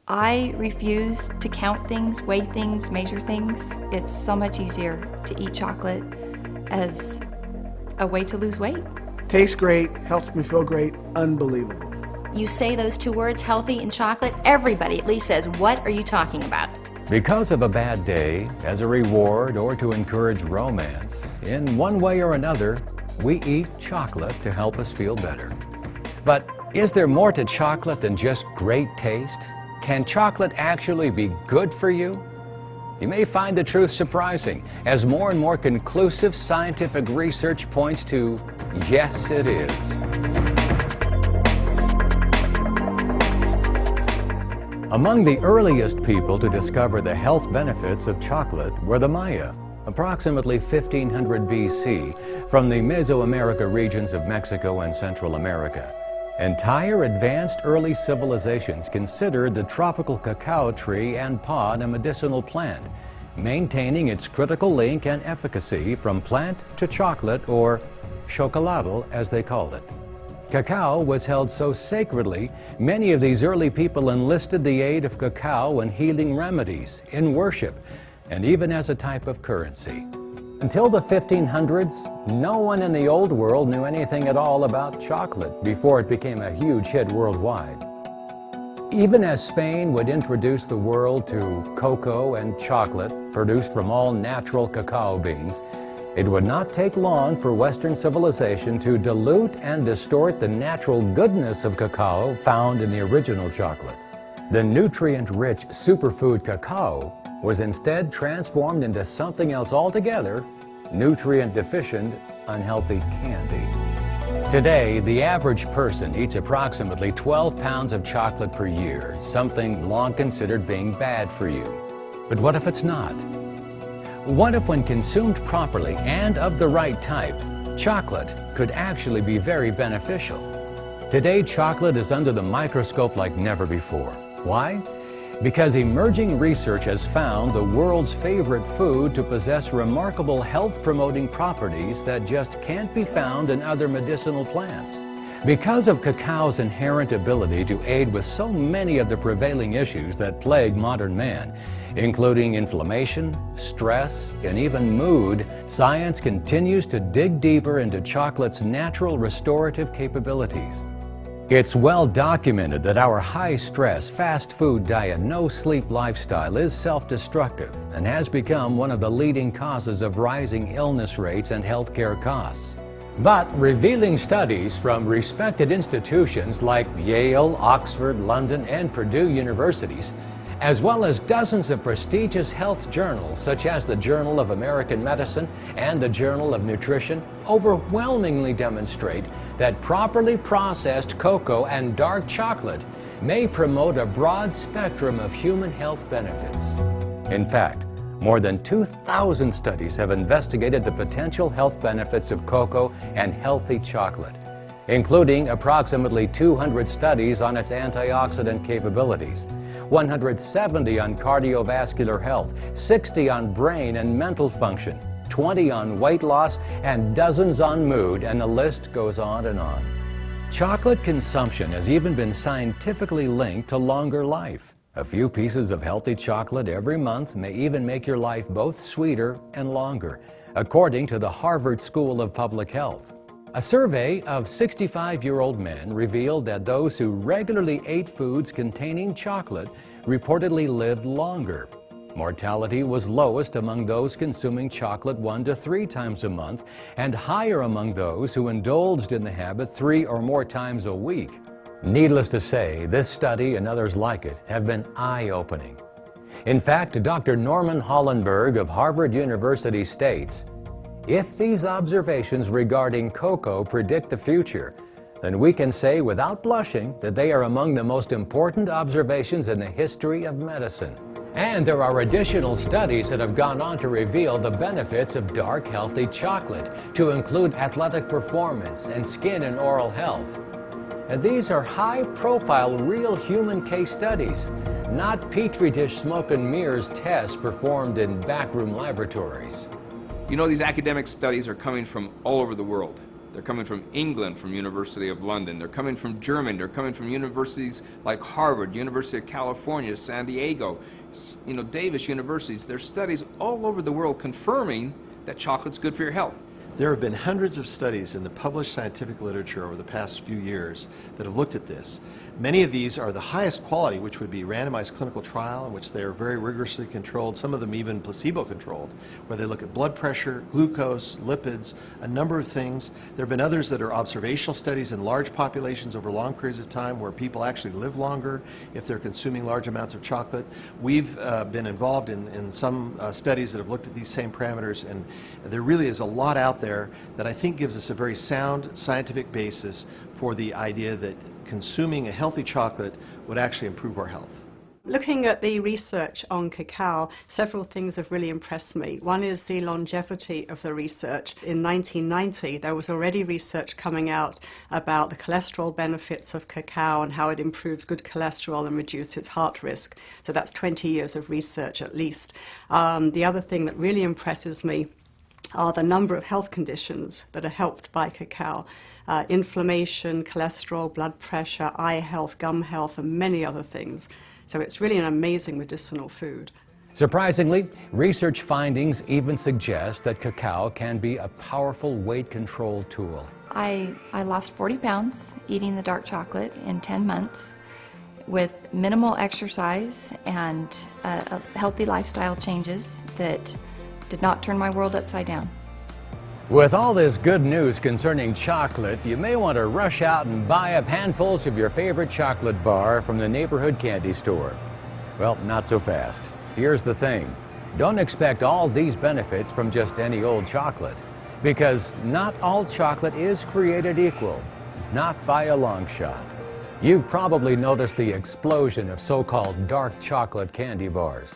I refuse to count things, weigh things, measure things. It's so much easier to eat chocolate as a way to lose weight. Tastes great, helps me feel great, unbelievable. You say those two words, healthy and chocolate, everybody at least says, what are you talking about? Because of a bad day, as a reward, or to encourage romance, in one way or another, we eat chocolate to help us feel better. But is there more to chocolate than just great taste? Can chocolate actually be good for you? You may find the truth surprising, as more and more conclusive scientific research points to, yes, it is. Among the earliest people to discover the health benefits of chocolate were the Maya, approximately 1500 BC, from the Mesoamerica regions of Mexico and Central America. Entire advanced early civilizations considered the tropical cacao tree and pod a medicinal plant, maintaining its critical link and efficacy from plant to chocolate, or chocolado as they called it. Cacao was held so sacredly, many of these early people enlisted the aid of cacao in healing remedies, in worship, and even as a type of currency. Until the 1500s, no one in the old world knew anything at all about chocolate before it became a huge hit worldwide. Even as Spain would introduce the world to cocoa and chocolate produced from all natural cacao beans, it would not take long for Western civilization to dilute and distort the natural goodness of cacao found in the original chocolate. The nutrient-rich superfood cacao was instead transformed into something else altogether, nutrient-deficient, unhealthy candy. Today, the average person eats approximately 12 pounds of chocolate per year, something long considered being bad for you. But what if it's not? What if, when consumed properly and of the right type, chocolate could actually be very beneficial? Today, chocolate is under the microscope like never before. Why? Because emerging research has found the world's favorite food to possess remarkable health-promoting properties that just can't be found in other medicinal plants. Because of cacao's inherent ability to aid with so many of the prevailing issues that plague modern man, including inflammation, stress, and even mood, science continues to dig deeper into chocolate's natural restorative capabilities. It's well documented that our high-stress, fast food diet, no-sleep lifestyle is self-destructive and has become one of the leading causes of rising illness rates and healthcare costs. But revealing studies from respected institutions like Yale, Oxford, London, and Purdue universities, as well as dozens of prestigious health journals such as the Journal of American Medicine and the Journal of Nutrition, overwhelmingly demonstrate that properly processed cocoa and dark chocolate may promote a broad spectrum of human health benefits. In fact, more than 2,000 studies have investigated the potential health benefits of cocoa and healthy chocolate, including approximately 200 studies on its antioxidant capabilities, 170 on cardiovascular health, 60 on brain and mental function, 20 on weight loss, and dozens on mood, and the list goes on and on. Chocolate consumption has even been scientifically linked to longer life. A few pieces of healthy chocolate every month may even make your life both sweeter and longer, according to the Harvard School of Public Health. A survey of 65-year-old men revealed that those who regularly ate foods containing chocolate reportedly lived longer. Mortality was lowest among those consuming chocolate 1 to 3 times a month, and higher among those who indulged in the habit 3 or more times a week. Needless to say, this study and others like it have been eye-opening. In fact, Dr. Norman Hollenberg of Harvard University states, "If these observations regarding cocoa predict the future, then we can say without blushing that they are among the most important observations in the history of medicine." And there are additional studies that have gone on to reveal the benefits of dark, healthy chocolate, to include athletic performance and skin and oral health. And these are high-profile, real human case studies, not Petri dish smoke and mirrors tests performed in backroom laboratories. You know, these academic studies are coming from all over the world. They're coming from England, from University of London. They're coming from Germany. They're coming from universities like Harvard, University of California, San Diego, Davis universities. There's studies all over the world confirming that chocolate's good for your health. There have been hundreds of studies in the published scientific literature over the past few years that have looked at this. Many of these are the highest quality, which would be randomized clinical trial, in which they are very rigorously controlled, some of them even placebo-controlled, where they look at blood pressure, glucose, lipids, a number of things. There have been others that are observational studies in large populations over long periods of time where people actually live longer if they're consuming large amounts of chocolate. We've been involved in some studies that have looked at these same parameters, and there really is a lot out there that I think gives us a very sound scientific basis for the idea that consuming a healthy chocolate would actually improve our health. Looking at the research on cacao, several things have really impressed me. One is the longevity of the research. In 1990, there was already research coming out about the cholesterol benefits of cacao and how it improves good cholesterol and reduces heart risk. So that's 20 years of research at least. The other thing that really impresses me are the number of health conditions that are helped by cacao. Inflammation, cholesterol, blood pressure, eye health, gum health, and many other things. So it's really an amazing medicinal food. Surprisingly, research findings even suggest that cacao can be a powerful weight control tool. I lost 40 pounds eating the dark chocolate in 10 months with minimal exercise and healthy lifestyle changes that did not turn my world upside down. With all this good news concerning chocolate, you may want to rush out and buy up handfuls of your favorite chocolate bar from the neighborhood candy store. Well, not so fast. Here's the thing. Don't expect all these benefits from just any old chocolate, because not all chocolate is created equal, not by a long shot. You've probably noticed the explosion of so-called dark chocolate candy bars.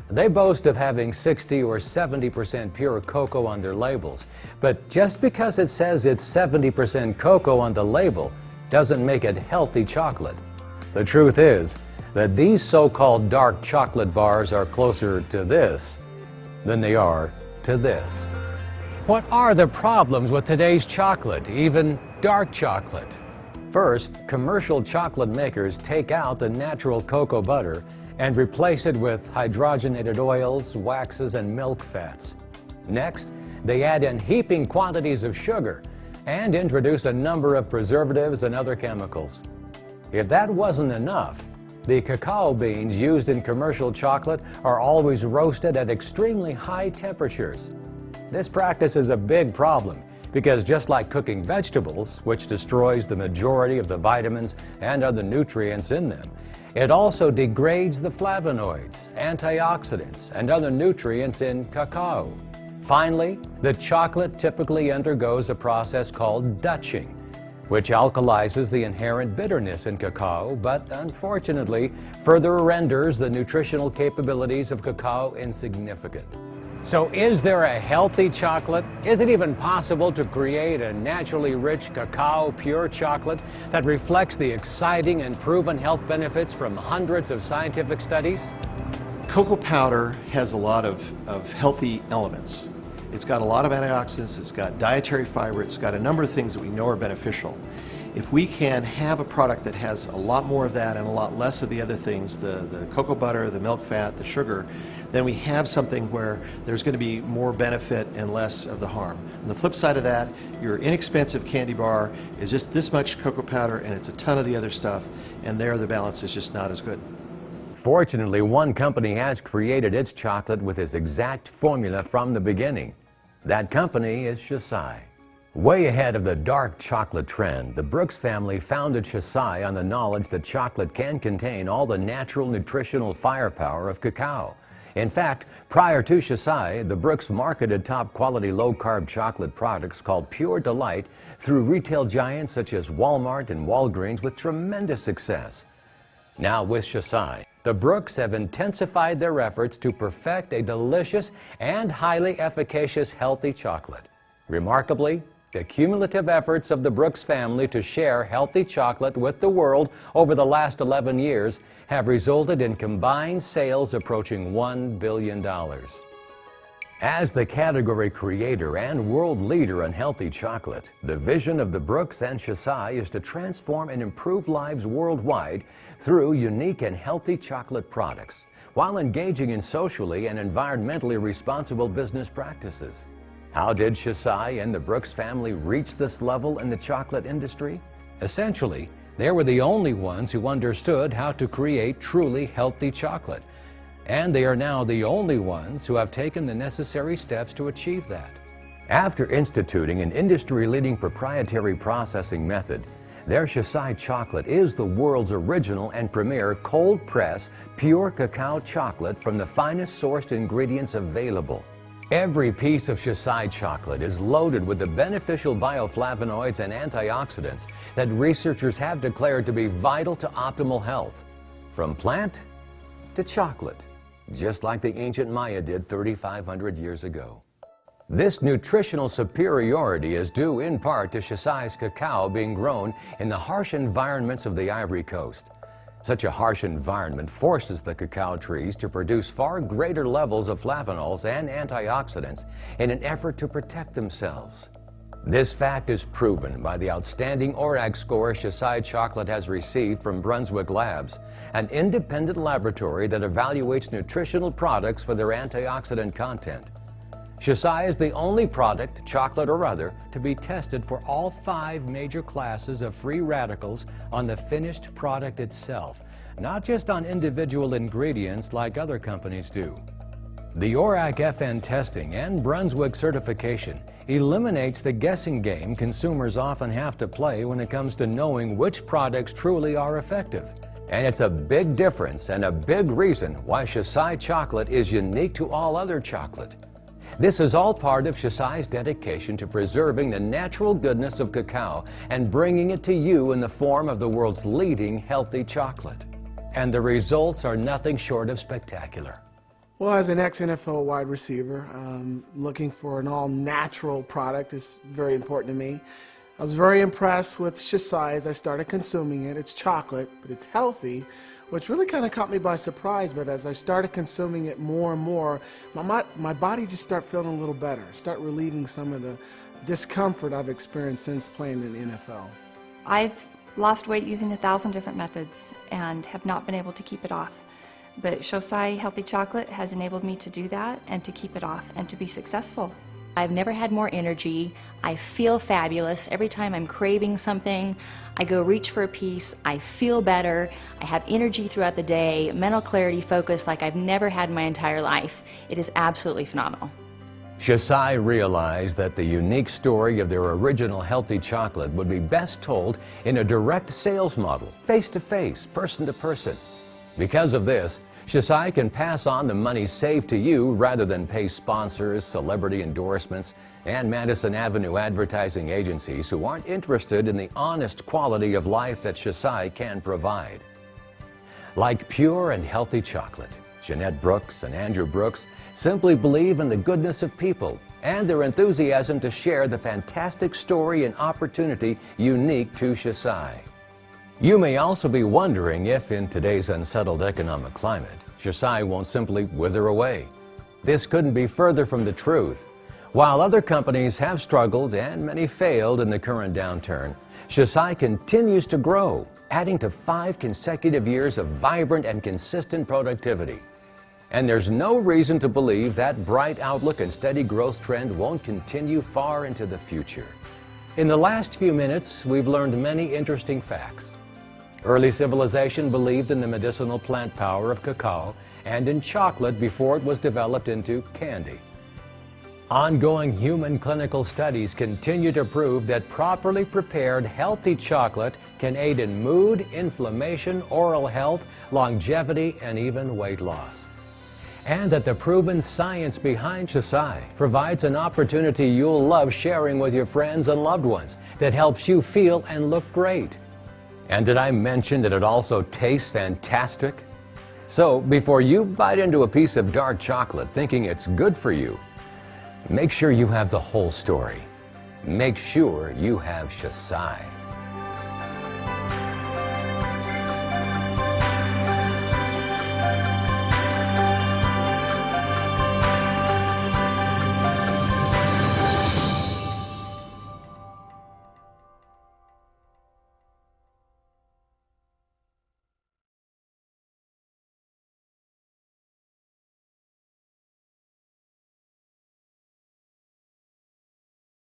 They boast of having 60 or 70% pure cocoa on their labels, but just because it says it's 70% cocoa on the label doesn't make it healthy chocolate. The truth is that these so-called dark chocolate bars are closer to this than they are to this. What are the problems with today's chocolate, even dark chocolate? First, commercial chocolate makers take out the natural cocoa butter and replace it with hydrogenated oils, waxes, and milk fats. Next, they add in heaping quantities of sugar and introduce a number of preservatives and other chemicals. If that wasn't enough, the cacao beans used in commercial chocolate are always roasted at extremely high temperatures. This practice is a big problem because just like cooking vegetables, which destroys the majority of the vitamins and other nutrients in them, it also degrades the flavonoids, antioxidants, and other nutrients in cacao. Finally, the chocolate typically undergoes a process called Dutching, which alkalizes the inherent bitterness in cacao, but unfortunately further renders the nutritional capabilities of cacao insignificant. So is there a healthy chocolate? Is it even possible to create a naturally rich cacao pure chocolate that reflects the exciting and proven health benefits from hundreds of scientific studies? Cocoa powder has a lot of healthy elements. It's got a lot of antioxidants, it's got dietary fiber, it's got a number of things that we know are beneficial. If we can have a product that has a lot more of that and a lot less of the other things, the cocoa butter, the milk fat, the sugar, then we have something where there's going to be more benefit and less of the harm. On the flip side of that, your inexpensive candy bar is just this much cocoa powder and it's a ton of the other stuff, and there the balance is just not as good. Fortunately, one company has created its chocolate with its exact formula from the beginning. That company is Shasai. Way ahead of the dark chocolate trend, the Brooks family founded Shasai on the knowledge that chocolate can contain all the natural nutritional firepower of cacao. In fact, prior to Shasai, the Brooks marketed top-quality low-carb chocolate products called Pure Delight through retail giants such as Walmart and Walgreens with tremendous success. Now with Shasai, the Brooks have intensified their efforts to perfect a delicious and highly efficacious healthy chocolate. Remarkably, the cumulative efforts of the Brooks family to share healthy chocolate with the world over the last 11 years have resulted in combined sales approaching $1 billion. As the category creator and world leader in healthy chocolate, the vision of the Brooks and Shesai is to transform and improve lives worldwide through unique and healthy chocolate products, while engaging in socially and environmentally responsible business practices. How did Shesai and the Brooks family reach this level in the chocolate industry? Essentially, they were the only ones who understood how to create truly healthy chocolate. And they are now the only ones who have taken the necessary steps to achieve that. After instituting an industry-leading proprietary processing method, their Shesai chocolate is the world's original and premier cold-press, pure cacao chocolate from the finest sourced ingredients available. Every piece of Shesai chocolate is loaded with the beneficial bioflavonoids and antioxidants that researchers have declared to be vital to optimal health, from plant to chocolate, just like the ancient Maya did 3,500 years ago. This nutritional superiority is due in part to Shesai's cacao being grown in the harsh environments of the Ivory Coast. Such a harsh environment forces the cacao trees to produce far greater levels of flavonols and antioxidants in an effort to protect themselves. This fact is proven by the outstanding ORAC score Shesai chocolate has received from Brunswick Labs, an independent laboratory that evaluates nutritional products for their antioxidant content. Shesai is the only product, chocolate or other, to be tested for all 5 major classes of free radicals on the finished product itself, not just on individual ingredients like other companies do. The ORAC-FN testing and Brunswick certification eliminates the guessing game consumers often have to play when it comes to knowing which products truly are effective. And it's a big difference and a big reason why Shesai chocolate is unique to all other chocolate. This is all part of Shesai's dedication to preserving the natural goodness of cacao and bringing it to you in the form of the world's leading healthy chocolate. And the results are nothing short of spectacular. Well, as an ex-NFL wide receiver, looking for an all-natural product is very important to me. I was very impressed with Shesai as I started consuming it. It's chocolate, but it's healthy, which really kind of caught me by surprise. But as I started consuming it more and more, my body just started feeling a little better, start relieving some of the discomfort I've experienced since playing in the NFL. I've lost weight using 1,000 different methods and have not been able to keep it off. But Shesai Healthy Chocolate has enabled me to do that and to keep it off and to be successful. I've never had more energy. I feel fabulous. Every time I'm craving something, I go reach for a piece. I feel better. I have energy throughout the day, mental clarity, focus like I've never had in my entire life. It is absolutely phenomenal. Shesai realized that the unique story of their original healthy chocolate would be best told in a direct sales model, face-to-face, person-to-person. Because of this, Shesai can pass on the money saved to you rather than pay sponsors, celebrity endorsements, and Madison Avenue advertising agencies who aren't interested in the honest quality of life that Shesai can provide. Like pure and healthy chocolate, Jeanette Brooks and Andrew Brooks simply believe in the goodness of people and their enthusiasm to share the fantastic story and opportunity unique to Shesai. You may also be wondering if, in today's unsettled economic climate, Shesai won't simply wither away. This couldn't be further from the truth. While other companies have struggled and many failed in the current downturn, Shesai continues to grow, adding to 5 consecutive years of vibrant and consistent productivity. And there's no reason to believe that bright outlook and steady growth trend won't continue far into the future. In the last few minutes, we've learned many interesting facts. Early civilization believed in the medicinal plant power of cacao and in chocolate before it was developed into candy. Ongoing human clinical studies continue to prove that properly prepared, healthy chocolate can aid in mood, inflammation, oral health, longevity, and even weight loss. And that the proven science behind Shesai provides an opportunity you'll love sharing with your friends and loved ones that helps you feel and look great. And did I mention that it also tastes fantastic? So before you bite into a piece of dark chocolate thinking it's good for you, make sure you have the whole story. Make sure you have Shesai.